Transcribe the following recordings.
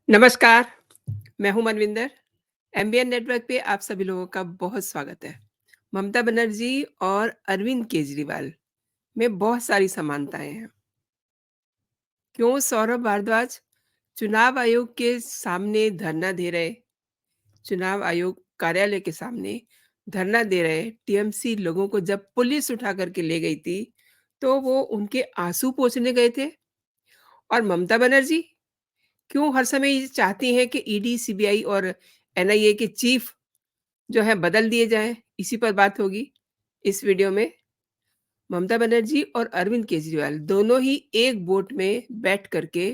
नमस्कार, मैं हूँ मनविंदर। एमबीएन नेटवर्क पे आप सभी लोगों का बहुत स्वागत है। ममता बनर्जी और अरविंद केजरीवाल में बहुत सारी समानताएँ हैं। क्यों सौरभ भारद्वाज चुनाव आयोग के सामने धरना दे रहे, चुनाव आयोग कार्यालय के सामने धरना दे रहे टीएमसी लोगों को जब पुलिस उठा कर के ले गई थी, तो वो उनके आँसू पोंछने गए थे? और ममता बनर्जी क्यों हर समय ये चाहती हैं कि ईडी, सीबीआई और एनआईए के चीफ जो है बदल दिए जाएँ, इसी पर बात होगी इस वीडियो में। ममता बनर्जी और अरविंद केजरीवाल दोनों ही एक बोट में बैठ कर के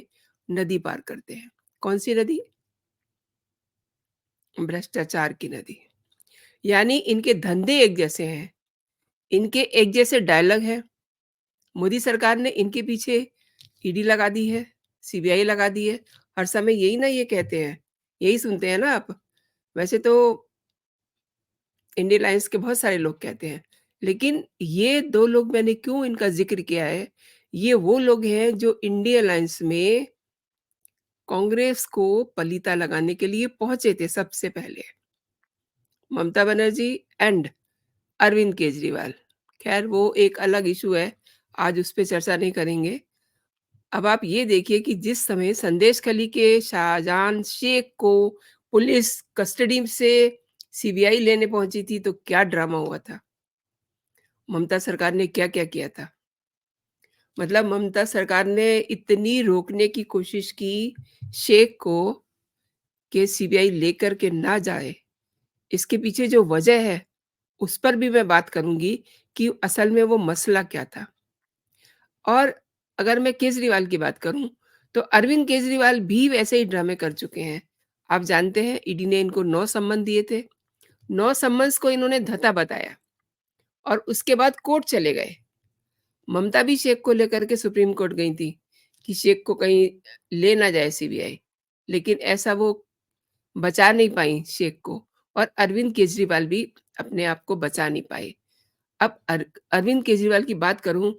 नदी पार करते हैं। कौन-सी नदी? भ्रष्टाचार की नदी। यानी इनके धंधे एक जैसे हैं, इनके एक जैसे डायलॉग हैं। मोदी सरकार ने इनके पीछे ईडी लगा दी है, सीबीआई लगा दी है। हर समय यही ना ये कहते हैं, यही सुनते हैं ना आप? वैसे तो इंडियन अलायंस के बहुत सारे लोग कहते हैं। लेकिन ये 2 लोग मैंने क्यों इनका ज़िक्र किया है, ये वो लोग हैं जो इंडियन अलायंस में कांग्रेस को पलीता लगाने के लिए पहुँचे थे सबसे पहले। ममता बनर्जी एंड अरविंद केजरीवाल। ख़ैर वो एक अलग इश्यू है, आज उस पे चर्चा नहीं करेंगे। अब आप ये देखिए कि जिस समय संदेशखाली के शाहजहां शेख को पुलिस कस्टडी से सीबीआई लेने पहुंची थी, तो क्या ड्रामा हुआ था। ममता सरकार ने क्या-क्या किया था। मतलब ममता सरकार ने इतनी रोकने की कोशिश की शेख को कि सीबीआई लेकर के ना जाए। इसके पीछे जो वजह है, उस पर भी मैं बात करूँगी कि असल में वो मसला क्या था। और अगर मैं केजरीवाल की बात करूँ, तो अरविंद केजरीवाल भी वैसे ही ड्रामे कर चुके हैं। आप जानते हैं ईडी ने इनको 9 सम्मन दिए थे। 9 सम्मन्स को इन्होंने धता बताया और उसके बाद कोर्ट चले गए। ममता भी शेख को लेकर के सुप्रीम कोर्ट गई थी कि शेख को कहीं ले ना जाए सीबीआई। लेकिन ऐसा वो बचा नहीं पाई शेख को और अरविंद केजरीवाल भी अपने आप को बचा नहीं पाए। अब अरविंद केजरीवाल की बात करूँ,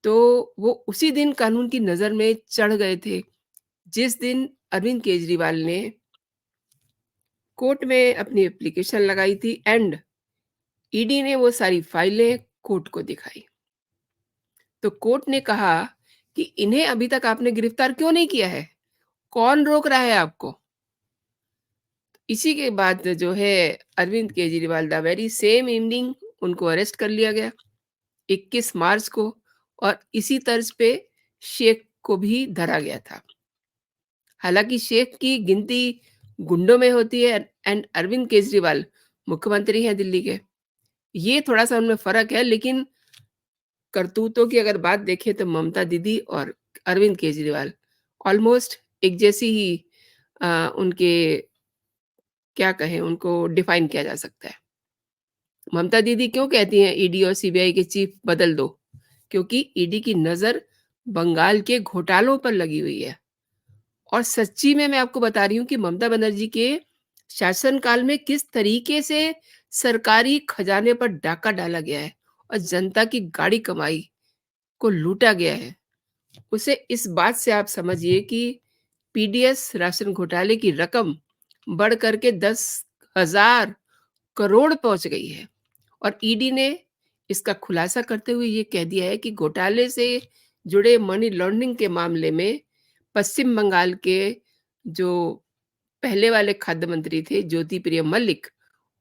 तो वो उसी दिन कानून की नज़र में चढ़ गए थे, जिस दिन अरविंद केजरीवाल ने कोर्ट में अपनी एप्लीकेशन लगाई थी एंड ईडी ने वो सारी फाइलें कोर्ट को दिखाई। तो कोर्ट ने कहा कि इन्हें अभी तक आपने गिरफ्तार क्यों नहीं किया है? कौन रोक रहा है आपको? इसी के बाद जो है Arvind Kejriwal the very same evening उनको अरेस्ट कर लिया गया 21 मार्च को और इसी तर्ज पे शेख को भी धरा गया था। हालाँकि शेख की गिनती गुंडों में होती है एंड अरविंद केजरीवाल मुख्यमंत्री हैं दिल्ली के। ये थोड़ा-सा उनमें फ़र्क है, लेकिन करतूतों की अगर बात देखें तो ममता दीदी और अरविंद केजरीवाल ऑलमोस्ट एक जैसी ही उनके क्या कहें उनको डिफाइन किया जा सकता है। ममता दीदी क्यों कहती हैं ईडी और सीबीआई के चीफ बदल दो? क्योंकि ईडी की नज़र बंगाल के घोटालों पर लगी हुई है। और सच्ची में मैं आपको बता रही हूँ कि ममता बनर्जी के शासनकाल में किस तरीके से सरकारी खजाने पर डाका डाला गया है और जनता की गाड़ी कमाई को लूटा गया है। उसे इस बात से आप समझिए कि पीडीएस राशन घोटाले की रकम बढ़ कर के 10,000 करोड़ पहुंच गई है और ईडी ने इसका खुलासा करते हुए ये कह दिया है कि घोटाले से जुड़े मनी लॉन्ड्रिंग के मामले में पश्चिम बंगाल के जो पहले वाले खाद्य मंत्री थे ज्योति प्रिय मल्लिक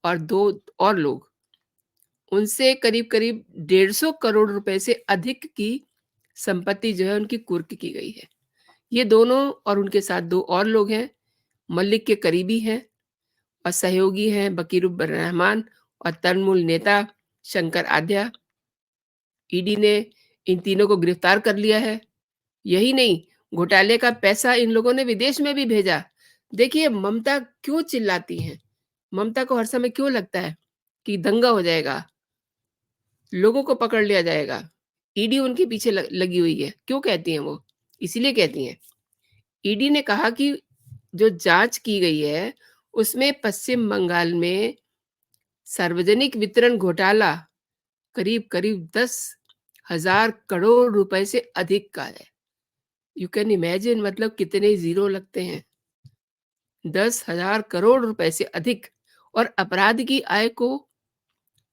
और 2 और लोग, उनसे करीब-करीब 150 करोड़ रुपए से अधिक की संपत्ति जो है उनकी कुर्क की गई है। ये दोनों और उनके साथ 2 और लोग हैं, मल्लिक के करीबी हैं और सहयोगी हैं बकीरुर रहमान और तृणमूल नेता शंकर आध्या। ईडी ने इन तीनों को गिरफ्तार कर लिया है। यही नहीं, घोटाले का पैसा इन लोगों ने विदेश में भी भेजा। देखिए ममता क्यों चिल्लाती हैं? ममता को हर समय क्यों लगता है कि दंगा हो जाएगा, लोगों को पकड़ लिया जाएगा। ईडी उनके पीछे लगी हुई है। क्यों कहती हैं वो? इसीलिए कहती हैं। ईडी ने कहा कि जो जाँच की गई है, उसमें पश्चिम बंगाल में सार्वजनिक वितरण घोटाला करीब-करीब 10,000 करोड़ रुपए से अधिक का है। यू कैन इमेजिन मतलब कितने ज़ीरो लगते हैं। 10,000 करोड़ रुपए से अधिक और अपराध की आय को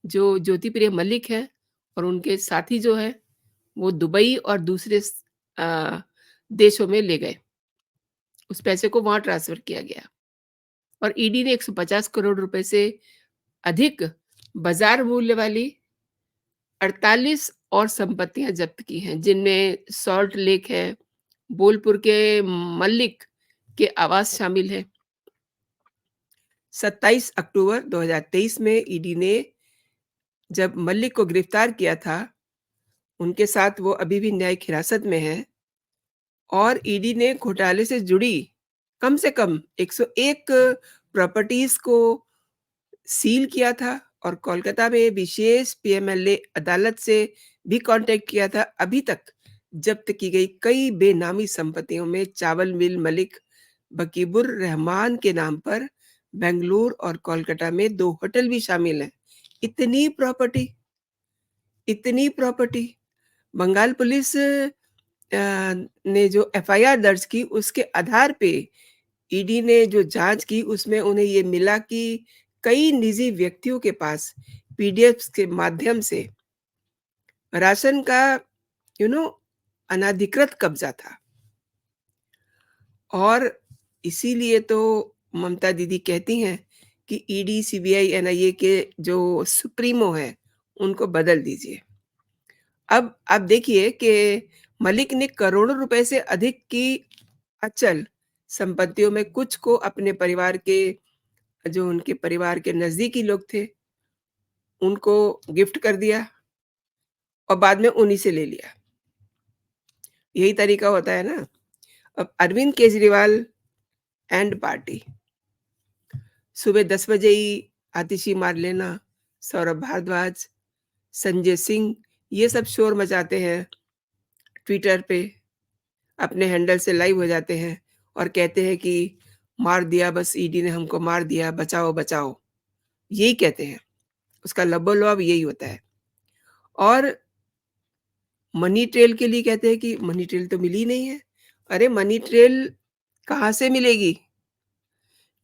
जो ज्योतिप्रिय मलिक हैं और उनके साथी जो हैं, वो दुबई और दूसरे देशों में ले गए। उस पैसे को वहाँ ट्रांसफ़र किया गया और ईडी ने 150 करोड़ रुपए से अधिक बाज़ार मूल्य वाली 48 और संपत्तियाँ जब्त की हैं, जिनमें सॉल्ट लेक है, बोलपुर के मलिक के आवास शामिल है। 27 अक्टूबर 2023 में ईडी ने जब मलिक को गिरफ्तार किया था, उनके साथ वो अभी भी न्यायिक हिरासत में हैं और ईडी ने घोटाले से जुड़ी कम से कम 101 प्रॉपर्टीज़ को सील किया था और कोलकाता में विशेष पीएमएलए अदालत से भी कॉन्टैक्ट किया था। अभी तक जब्त की गई कई बेनामी संपत्तियों में चावल मिल मलिक बकीबुर रहमान के नाम पर बेंगलुरु और कोलकाता में 2 होटल भी शामिल हैं। इतनी प्रॉपर्टी इतनी प्रॉपर्टी बंगाल पुलिस ने जो एफआईआर दर्ज की उसके आधार पे ईडी ने जो जाँच की उसमें उन्हें ये मिला कि कई निजी व्यक्तियों के पास पीडीएफ्स के माध्यम से राशन का यू नो अनधिकृत कब्ज़ा था और इसीलिए तो ममता दीदी कहती हैं कि ईडी, सीबीआई, एनआईए के जो सुप्रीमो हैं, उनको बदल दीजिए। अब आप देखिए कि मलिक ने करोड़ों रुपए से अधिक की अचल संपत्तियों में कुछ को अपने परिवार के जो उनके परिवार के नज़दीकी लोग थे, उनको गिफ्ट कर दिया और बाद में उन्हीं से ले लिया। यही तरीका होता है ना? अब अरविंद केजरीवाल एंड पार्टी, सुबह 10 बजे ही आतिशी मार लेना, सौरभ भारद्वाज, संजय सिंह, ये सब शोर मचाते हैं ट्विटर पे, अपने हैंडल से लाइव हो जाते हैं और कहते हैं कि मार दिया बस ईडी ने हमको मार दिया, बचाओ, बचाओ। यही कहते हैं, उसका लबो-लुआब यही होता है। और मनी ट्रेल के लिए कहते हैं कि मनी ट्रेल तो मिली नहीं है। अरे मनी ट्रेल कहाँ से मिलेगी?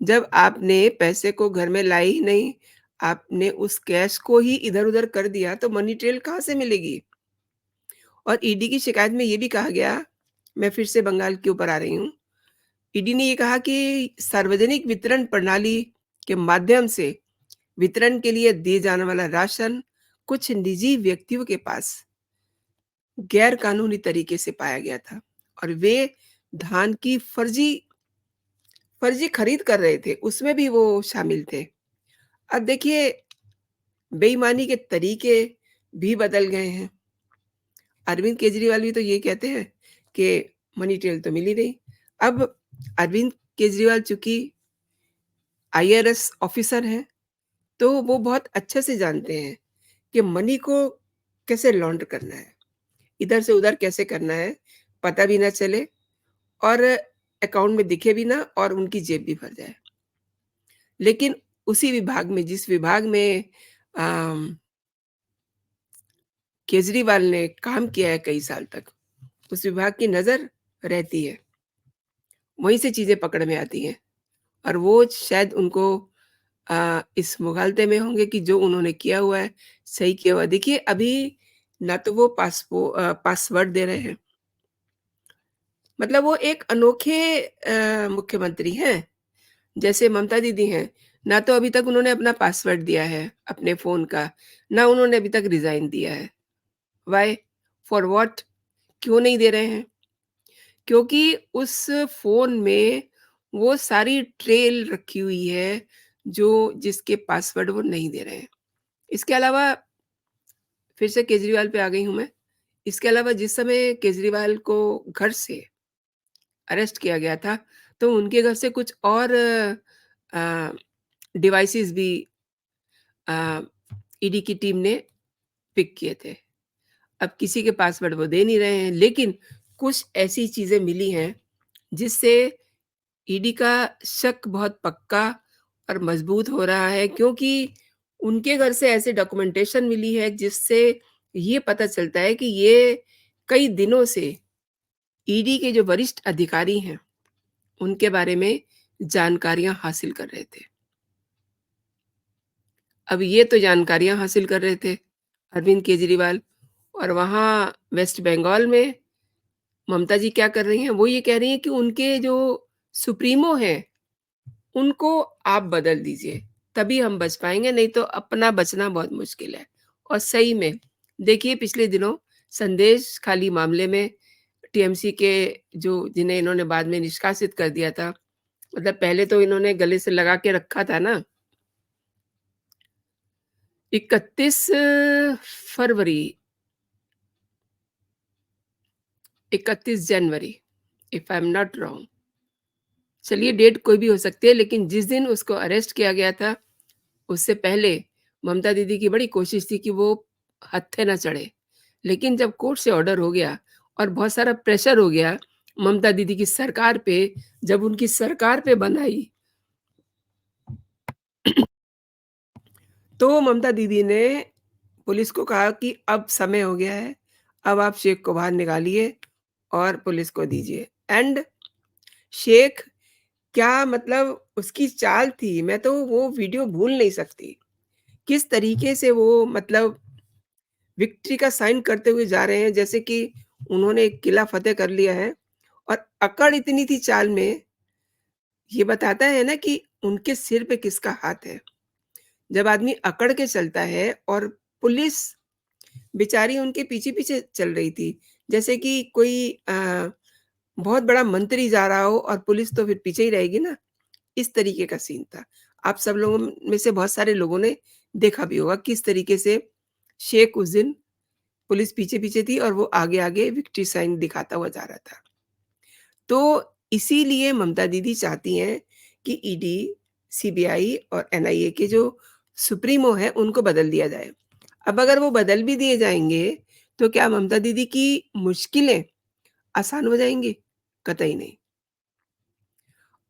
जब आपने पैसे को घर में लाए ही नहीं, आपने उस कैश को ही इधर-उधर कर दिया, तो मनी ट्रेल कहाँ से मिलेगी? और ईडी की शिकायत में ये भी कहा गया, मैं फिर से बंगाल के ऊपर आ रही हूँ। ईडी ने ये कहा कि सार्वजनिक वितरण प्रणाली के माध्यम से वितरण के लिए दिए जाने वाला राशन कुछ निजी व्यक्तियों के पास गैर कानूनी तरीके से पाया गया था और वे धान की फर्जी खरीद कर रहे थे, उसमें भी वो शामिल थे। अब देखिए बेईमानी के तरीके भी बदल गए हैं। अरविंद केजरीवाल भी तो ये कहते हैं कि मनी ट्रेल तो मिली नहीं। अब अरविंद केजरीवाल चूँकि आईआरएस ऑफिसर हैं, तो वो बहुत अच्छे से जानते हैं कि मनी को कैसे लॉन्ड्र करना है, इधर से उधर कैसे करना है, पता भी ना चले और अकाउंट में दिखे भी ना और उनकी जेब भी भर जाए। लेकिन उसी विभाग में जिस विभाग में अम, केजरीवाल ने काम किया है कई साल तक, उस विभाग की नज़र रहती है, वहीं से चीज़ें पकड़ में आती हैं और वो शायद उनको इस मुगालते में होंगे कि जो उन्होंने किया हुआ है, सही किया हुआ है। देखिए अभी ना तो वो पासवर्ड दे रहे हैं, मतलब वो एक अनोखे मुख्यमंत्री हैं। जैसे ममता दीदी हैं, ना तो अभी तक उन्होंने अपना पासवर्ड दिया है अपने फ़ोन का, ना उन्होंने अभी तक रिज़ाइन दिया है। व्हाई? For what? क्यों नहीं दे रहे हैं? क्योंकि उस फ़ोन में वो सारी ट्रेल रखी हुई है, जो जिसके पासवर्ड वो नहीं दे रहे हैं। इसके अलावा फिर से केजरीवाल पे आ गई हूँ मैं। इसके अलावा जिस समय केजरीवाल को घर से अरेस्ट किया गया था, तो उनके घर से कुछ और अ, डिवाइसेज़ भी अ, ईडी की टीम ने पिक किए थे। अब किसी के पासवर्ड वो दे नहीं रहे हैं, लेकिन कुछ ऐसी चीज़ें मिली हैं, जिससे ईडी का शक बहुत पक्का और मज़बूत हो रहा है क्योंकि उनके घर से ऐसे डॉक्यूमेंटेशन मिली है, जिससे ये पता चलता है कि ये कई दिनों से ईडी के जो वरिष्ठ अधिकारी हैं, उनके बारे में जानकारियाँ हासिल कर रहे थे। अब ये तो जानकारियाँ हासिल कर रहे थे अरविंद केजरीवाल, और वहाँ वेस्ट बंगाल में ममता जी क्या कर रही हैं, वो ये कह रही हैं कि उनके जो सुप्रीमो हैं, उनको आप बदल दीजिए, तभी हम बच पाएँगे, नहीं तो अपना बचना बहुत मुश्किल है। और सही में, देखिए पिछले दिनों संदेश खाली मामले में टीएमसी के जो जिन्हें इन्होंने बाद में निष्कासित कर दिया था, मतलब पहले तो इन्होंने गले से लगा के रखा था ना, 31 फरवरी, 31 जनवरी, if I am not wrong. चलिए डेट कोई भी हो सकती है, लेकिन जिस दिन उसको अरेस्ट किया गया था, उससे पहले ममता दीदी की बड़ी कोशिश थी कि वो हत्थे ना चढ़े। लेकिन जब कोर्ट से ऑर्डर हो गया और बहुत सारा प्रेशर हो गया ममता दीदी की सरकार पे, जब उनकी सरकार पे बन आई, तो ममता दीदी ने पुलिस को कहा कि अब समय हो गया है, अब आप शेख को बाहर निकालिए और पुलिस को दीजिए। एंड शेख, क्या मतलब उसकी चाल थी, मैं तो वो वीडियो भूल नहीं सकती। किस तरीके से वो मतलब विक्ट्री का साइन करते हुए जा रहे हैं, जैसे कि उन्होंने एक किला फ़तेह कर लिया है, और अकड़ इतनी थी चाल में, ये बताता है ना कि उनके सिर पे किसका हाथ है। जब आदमी अकड़ के चलता है और पुलिस बेचारी उनके पीछे-पीछे चल रही थी, जैसे कि कोई बहुत बड़ा मंत्री जा रहा हो और पुलिस तो फिर पीछे ही रहेगी ना, इस तरीके का सीन था। आप सब लोगों में से बहुत सारे लोगों ने देखा भी होगा किस तरीके से शेख उस दिन पुलिस पीछे-पीछे थी और वो आगे-आगे विक्ट्री साइन दिखाता हुआ जा रहा था। तो इसीलिए ममता दीदी चाहती हैं कि ईडी, सीबीआई और एनआईए के जो सुप्रीमो हैं, उनको बदल दिया जाए। अब अगर वो बदल भी दिए जाएँगे, तो क्या ममता दीदी की मुश्किलें आसान हो जाएँगी? कतई नहीं।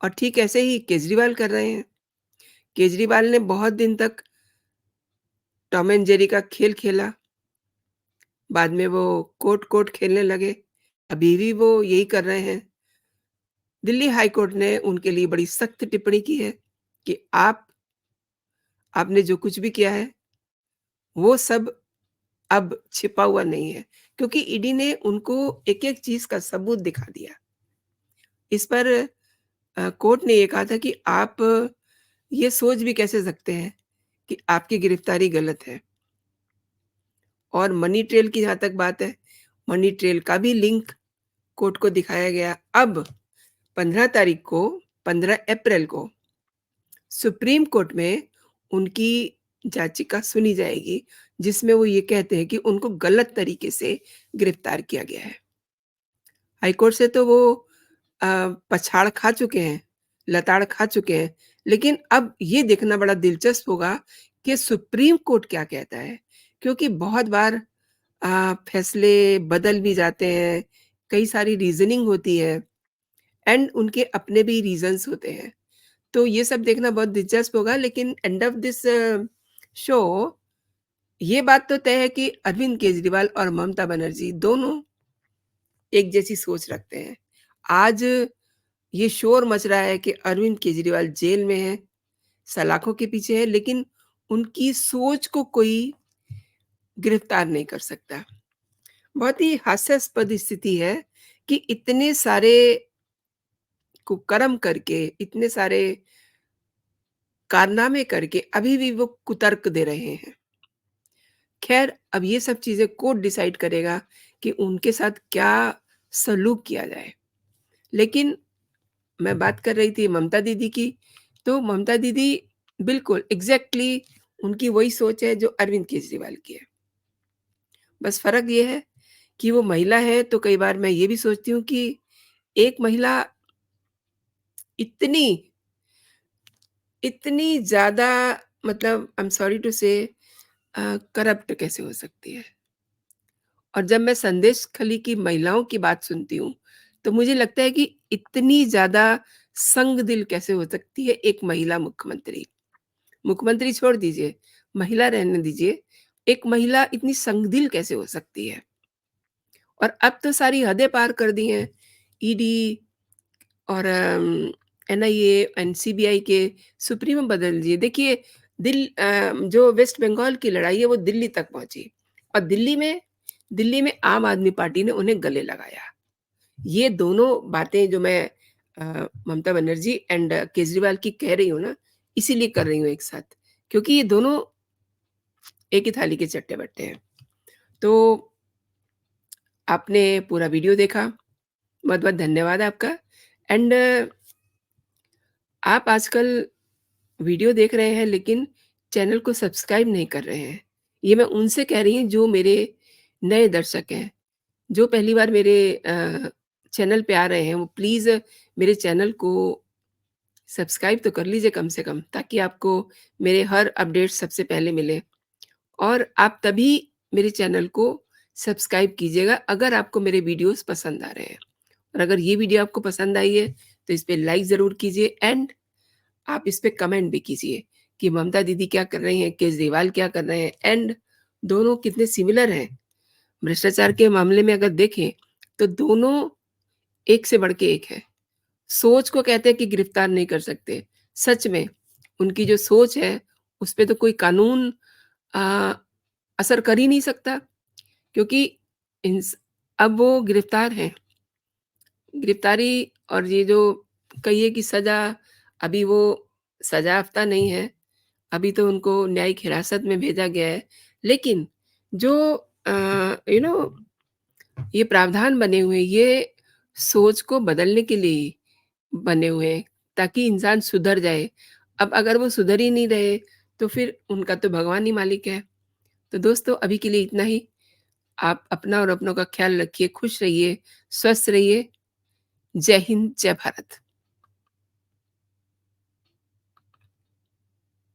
और ठीक ऐसे ही केजरीवाल कर रहे हैं। केजरीवाल ने बहुत दिन तक टॉम एंड जेरी का खेल खेला, बाद में वो कोर्ट-कोर्ट खेलने लगे, अभी भी वो यही कर रहे हैं। दिल्ली हाई कोर्ट ने उनके लिए बड़ी सख्त टिप्पणी की है कि आपने जो कुछ भी किया है, वो सब अब छिपा हुआ नहीं है, क्योंकि ईडी ने उनको एक-एक चीज़ का सबूत दिखा दिया। इस पर कोर्ट ने ये कहा था कि आप ये सोच भी कैसे सकते हैं कि आपकी गिरफ्तारी गलत है। और मनी ट्रेल की जहाँ तक बात है, मनी ट्रेल का भी लिंक कोर्ट को दिखाया गया। अब 15 तारीख को, 15 अप्रैल को सुप्रीम कोर्ट में उनकी याचिका सुनी जाएगी, जिसमें वो ये कहते हैं कि उनको गलत तरीके से गिरफ्तार किया गया है। हाई कोर्ट से तो वो अ, पछाड़ खा चुके हैं, लताड़ खा चुके हैं, लेकिन अब ये देखना बड़ा दिलचस्प होगा कि सुप्रीम कोर्ट क्या कहता है, क्योंकि बहुत बार फैसले बदल भी जाते हैं, कई सारी रीज़निंग होती है एंड उनके अपने भी रीज़न्स होते हैं। तो ये सब देखना बहुत दिलचस्प होगा, लेकिन एंड ऑफ दिस शो ये बात तो तय है कि अरविंद केजरीवाल और ममता बनर्जी दोनों एक जैसी सोच रखते हैं। आज ये शोर मच रहा है कि अरविंद केजरीवाल जेल में हैं, सलाखों के पीछे हैं, लेकिन उनकी सोच को कोई गिरफ्तार नहीं कर सकता। बहुत ही हास्यास्पद स्थिति है कि इतने सारे कुकर्म करके, इतने सारे कारनामे करके अभी भी वो कुतर्क दे रहे हैं। ख़ैर, अब ये सब चीज़ें कोर्ट डिसाइड करेगा कि उनके साथ क्या सलूक किया जाए। लेकिन मैं बात कर रही थी ममता दीदी की, तो ममता दीदी बिल्कुल एग्ज़ैक्टली उनकी वही सोच है जो अरविंद केजरीवाल की है। बस फ़र्क ये है कि वो महिला है, तो कई बार मैं ये भी सोचती हूँ कि एक महिला इतनी, इतनी ज़्यादा, मतलब आई एम सॉरी टू से करप्ट कैसे हो सकती है? और जब मैं संदेश खली की महिलाओं की बात सुनती हूँ, तो मुझे लगता है कि इतनी ज़्यादा संग-दिल कैसे हो सकती है एक महिला मुख्यमंत्री? मुख्यमंत्री छोड़ दीजिए, महिला रहने दीजिए, एक महिला इतनी संग-दिल कैसे हो सकती है? और अब तो सारी हदें पार कर दी हैं। ईडी और एनआईए एंड सीबीआई के सुप्रीमो बदल दिए। देखिए जो वेस्ट बंगाल की लड़ाई है वो दिल्ली तक पहुँची और दिल्ली में आम आदमी पार्टी ने उन्हें गले लगाया। ये दोनों बातें जो मैं ममता बनर्जी एंड केजरीवाल की कह रही हूँ ना, इसीलिए कर रही हूँ एक साथ, क्योंकि ये दोनों एक ही थाली के चट्टे-बट्टे हैं। तो आपने पूरा वीडियो देखा, बहुत-बहुत धन्यवाद आपका एंड आप आजकल वीडियो देख रहे हैं लेकिन चैनल को सब्सक्राइब नहीं कर रहे हैं। ये मैं उनसे कह रही हूँ जो मेरे नए दर्शक हैं। जो पहली बार मेरे चैनल पे आ रहे हैं वो प्लीज़ मेरे चैनल को सब्सक्राइब तो कर लीजिए कम से कम, ताकि आपको मेरे हर अपडेट सबसे पहले मिले। और आप तभी मेरे चैनल को सब्सक्राइब कीजिएगा अगर आपको मेरे वीडियोज़ पसंद आ रहे हैं। और अगर ये वीडियो आपको पसंद आई है तो इस पे लाइक ज़रूर कीजिए एंड आप इस पे कमेंट भी कीजिए कि ममता दीदी क्या कर रही हैं, केजरीवाल क्या कर रहे हैं एंड दोनों कितने सिमिलर हैं। भ्रष्टाचार के मामले में अगर देखें तो दोनों एक से बढ़ के एक है। सोच को कहते हैं कि गिरफ्तार नहीं कर सकते। सच में उनकी जो सोच है उस पे तो कोई कानून अ, असर कर ही नहीं सकता, क्योंकि इंस अब वो गिरफ्तार हैं। गिरफ्तारी और ये जो कहिए कि सज़ा, अभी वो सज़ा-याफ्ता नहीं है, अभी तो उनको न्यायिक हिरासत में भेजा गया है। लेकिन जो यू नो ये प्रावधान बने हुए हैं, ये सोच को बदलने के लिए ही बने हुए हैं, ताकि इंसान सुधर जाए। अब अगर वो सुधर ही नहीं रहे, तो फिर उनका तो भगवान ही मालिक है। तो दोस्तों अभी के लिए इतना ही। आप अपना और अपनों का ख़्याल रखिए, खुश रहिए, स्वस्थ रहिए। जय हिंद, जय भारत।